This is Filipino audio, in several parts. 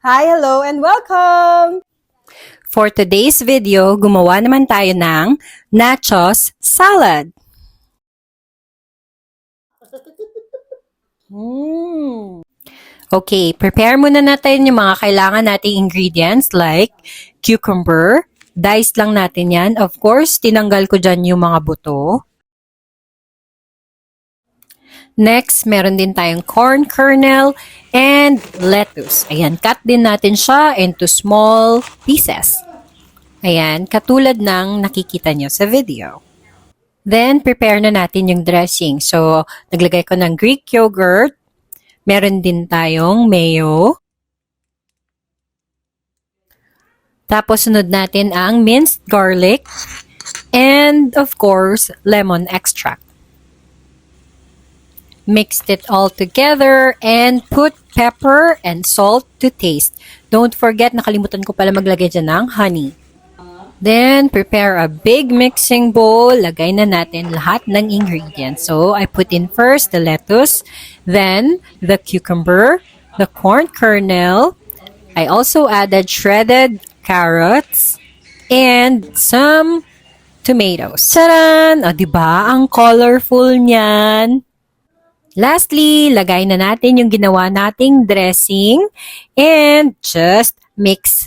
Hi, hello, and welcome! For today's video, gumawa naman tayo ng nachos salad. Okay, prepare muna natin yung mga kailangan nating ingredients like cucumber. Dice lang natin yan. Of course, tinanggal ko dyan yung mga buto. Next, meron din tayong corn kernel and lettuce. Ayan, cut din natin siya into small pieces. Ayan, katulad ng nakikita nyo sa video. Then, prepare na natin yung dressing. So, naglagay ko ng Greek yogurt. Meron din tayong mayo. Tapos, sunod natin ang minced garlic. And, of course, lemon extract. Mixed it all together and put pepper and salt to taste. Don't forget, nakalimutan ko pala maglagay dyan ng honey. Then, prepare a big mixing bowl. Lagay na natin lahat ng ingredients. So, I put in first the lettuce, then the cucumber, the corn kernel. I also added shredded carrots and some tomatoes. Taran! O, diba? Ang colorful niyan. Lastly, lagay na natin yung ginawa nating dressing and just mix,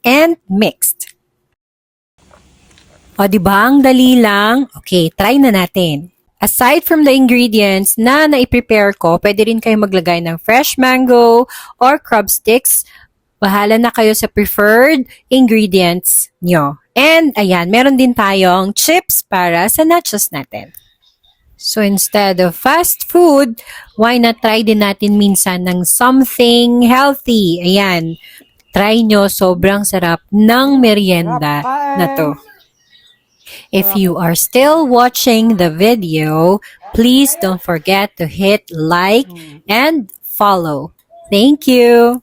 and mixed. O, diba? Ang dali lang. Okay, try na natin. Aside from the ingredients na naiprepare ko, pwede rin kayo maglagay ng fresh mango or crab sticks. Bahala na kayo sa preferred ingredients nyo. And ayan, meron din tayong chips para sa nachos natin. So instead of fast food, why not try din natin minsan ng something healthy? Ayan, try nyo, sobrang sarap ng merienda na to. If you are still watching the video, please don't forget to hit like and follow. Thank you!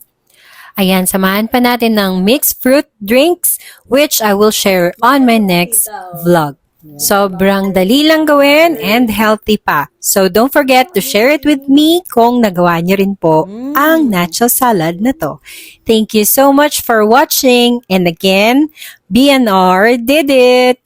Ayan, samahan pa natin ng mixed fruit drinks which I will share on my next vlog. Sobrang dali lang gawin and healthy pa. So don't forget to share it with me kung nagawa niyo rin po ang nacho salad na to. Thank you so much for watching and again, BNR did it!